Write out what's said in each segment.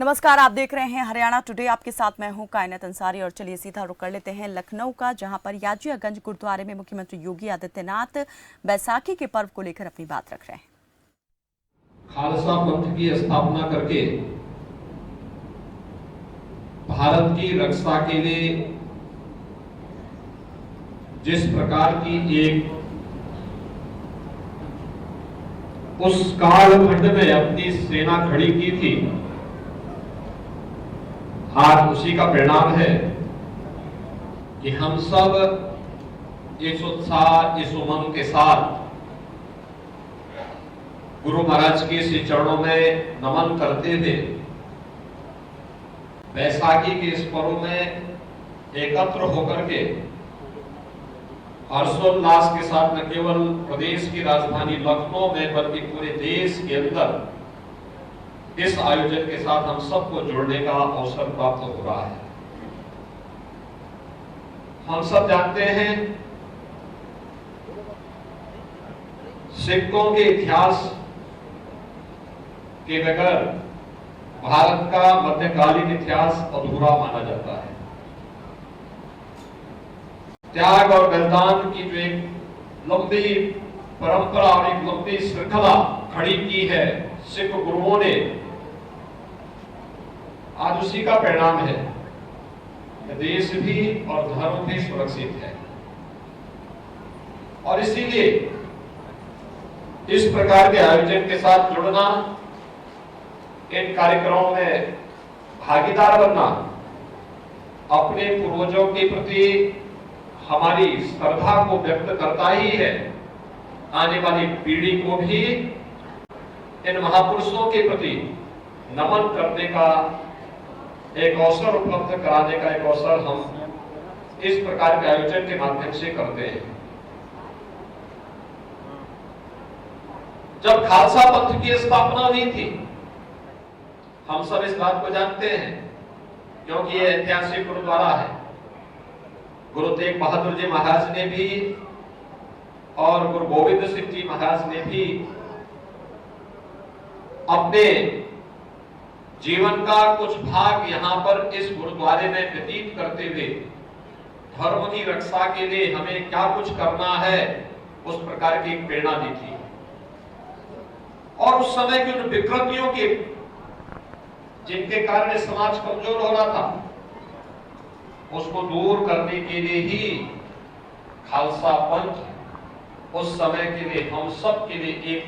नमस्कार, आप देख रहे हैं हरियाणा टुडे। आपके साथ मैं हूं कायनात अंसारी और चलिए सीधा रुख कर लेते हैं लखनऊ का, जहां पर याजियागंज गुरुद्वारे में मुख्यमंत्री योगी आदित्यनाथ बैसाखी के पर्व को लेकर अपनी बात रख रहे हैं। खालसा पंथ की स्थापना करके भारत की रक्षा के लिए जिस प्रकार की एक उस कालखंड में अपनी सेना खड़ी की थी, आज उसी का परिणाम है कि हम सब इस उत्साह, इस उमंग के साथ गुरु महाराज के श्री चरणों में नमन करते हुए बैसाखी के इस पर्व में एकत्र होकर के हर्षोल्लास के साथ न केवल प्रदेश की राजधानी लखनऊ में बल्कि पूरे देश के अंदर इस आयोजन के साथ हम सबको जुड़ने का अवसर प्राप्त हो रहा है। हम सब जानते हैं सिखों के इतिहास के बगैर भारत का मध्यकालीन इतिहास अधूरा माना जाता है। त्याग और बलिदान की जो एक लंबी परंपरा और एक लंबी श्रृंखला खड़ी की है सिख गुरुओं ने, आज उसी का परिणाम है कि देश भी और धर्म भी सुरक्षित है। और इसीलिए इस प्रकार के आयोजन के साथ जुड़ना, इन कार्यक्रमों में भागीदार बनना अपने पूर्वजों के प्रति हमारी श्रद्धा को व्यक्त करता ही है। आने वाली पीढ़ी को भी इन महापुरुषों के प्रति नमन करने का एक अवसर उपलब्ध कराने का एक अवसर हम इस प्रकार के आयोजन के माध्यम से करते हैं। जब खालसा पंथ की स्थापना हुई थी, हम सब इस बात को जानते हैं क्योंकि यह ऐतिहासिक गुरुद्वारा है। गुरु तेग बहादुर जी महाराज ने भी और गुरु गोविंद सिंह जी महाराज ने भी अपने जीवन का कुछ भाग यहाँ पर इस गुरुद्वारे में व्यतीत करते हुए धर्म की रक्षा के लिए हमें क्या कुछ करना है, उस प्रकार की एक प्रेरणा दी थी। और उस समय की उन विकृतियों के जिनके कारण समाज कमजोर हो रहा था, उसको दूर करने के लिए ही खालसा पंथ उस समय के लिए हम सब के लिए एक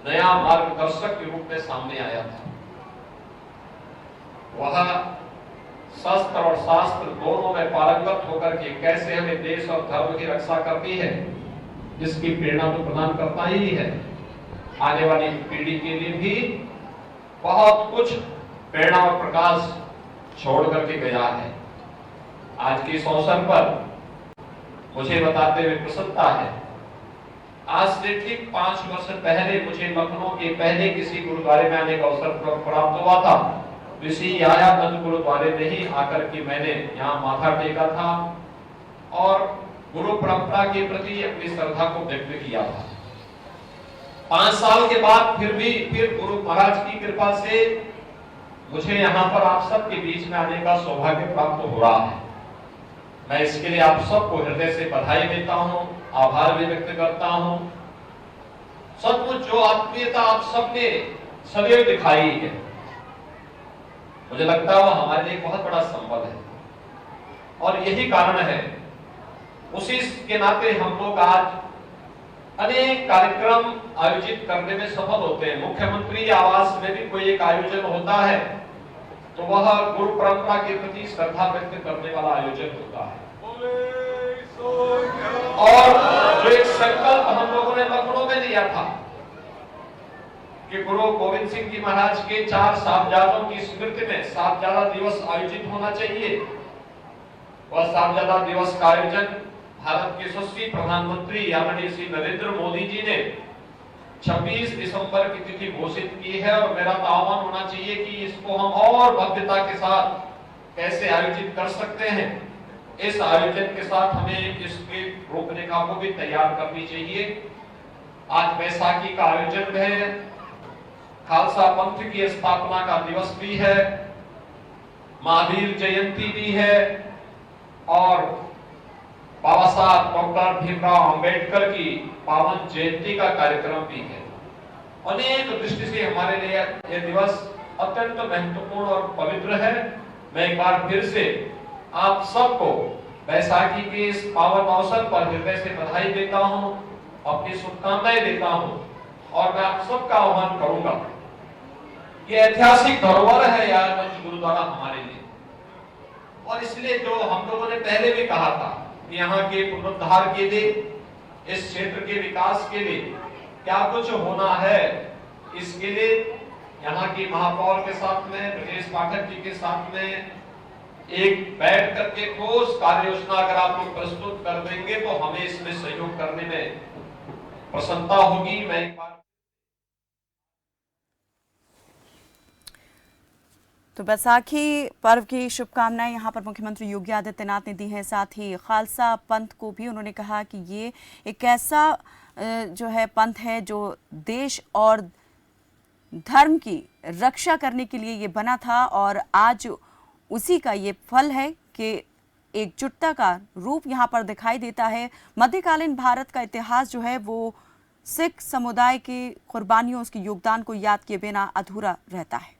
नया मार्गदर्शक के रूप में सामने आया था। वह शस्त्र और शास्त्र दोनों में पारंगत होकर के कैसे हमें देश और धर्म की रक्षा करनी है, इसकी प्रेरणा तो प्रदान करता ही है। आने वाली पीढ़ी के लिए भी बहुत कुछ प्रेरणा और प्रकाश छोड़ करके गया है। आज के इस अवसर पर मुझे बताते हुए प्रसन्नता है, आज से ठीक 5 वर्ष पहले मुझे लखनऊ के पहले किसी गुरुद्वारे में आने का अवसर प्राप्त हुआ था। इसी याजियागंज गुरुद्वारे में ही आकर के मैंने यहाँ माथा टेका था और गुरु परंपरा के प्रति अपनी श्रद्धा को व्यक्त किया था। 5 साल के बाद फिर गुरु महाराज की कृपा से मुझे यहाँ पर आप सबके बीच में आने का सौभाग्य प्राप्त हो रहा है। मैं इसके लिए आप सबको हृदय से बधाई देता हूँ, आभार भी व्यक्त करता हूँ। सचमुच जो आत्मीयता आप सबने सदैव दिखाई है, मुझे लगता है वो हमारे लिए बहुत बड़ा संबल है और यही कारण है, उसी के नाते हम लोग आज अनेक कार्यक्रम आयोजित करने में सफल होते हैं। मुख्यमंत्री आवास में भी कोई एक आयोजन होता है तो वह गुरु परंपरा के प्रति श्रद्धा व्यक्त करने वाला आयोजन होता है। और जो एक संकल्प हम लोगों ने लखनऊ में लिया था कि गुरु गोविंद सिंह जी महाराज के 4 साहबजादों की स्मृति में साहबजादा दिवस आयोजित होना चाहिए, वह साहबजादा दिवस का आयोजन भारत के यशस्वी प्रधानमंत्री आदरणीय श्री नरेंद्र मोदी जी ने 26 दिसंबर की तिथि घोषित की है। और मेरा तो आह्वान होना चाहिए कि इसको हम और भव्यता के साथ कैसे आयोजित कर सकते हैं। इस आयोजन के साथ हमें इसकी रूपरेखा को भी तैयार करनी चाहिए। आज बैसाखी का आयोजन है, खालसा पंथ की स्थापना का दिवस भी है, महावीर जयंती भी है और बाबा साहब डॉक्टर भीमराव अंबेडकर की पावन जयंती का कार्यक्रम भी है। अनेक दृष्टि से हमारे लिए यह दिवस अत्यंत महत्वपूर्ण और पवित्र है। मैं एक बार फिर से आप सबको बैसाखी के इस पावन अवसर पर हृदय से बधाई देता हूं, अपनी शुभकामनाएं देता हूं और मैं आप सबका आह्वान करूंगा। ये ऐतिहासिक धरोहर है यारगंज गुरुद्वारा हमारे लिए, और इसलिए जो हम लोगों ने पहले भी कहा था कि यहाँ के पुनरुद्धार के लिए, इस क्षेत्र के विकास के लिए क्या कुछ होना है, इसके लिए यहाँ की महापौर के साथ में, ब्रजेश पाठक जी के साथ में एक बैठ करके ठोस कार्य योजना अगर आप लोग प्रस्तुत कर देंगे तो हमें इसमें सहयोग करने में प्रसन्नता होगी। मैं एक बार तो बैसाखी पर्व की शुभकामनाएं यहाँ पर मुख्यमंत्री योगी आदित्यनाथ ने दी हैं। साथ ही खालसा पंथ को भी उन्होंने कहा कि ये एक ऐसा जो है पंथ है जो देश और धर्म की रक्षा करने के लिए ये बना था और आज उसी का ये फल है कि एकजुटता का रूप यहाँ पर दिखाई देता है। मध्यकालीन भारत का इतिहास जो है वो सिख समुदाय की कुर्बानियों, उसके योगदान को याद किए बिना अधूरा रहता है।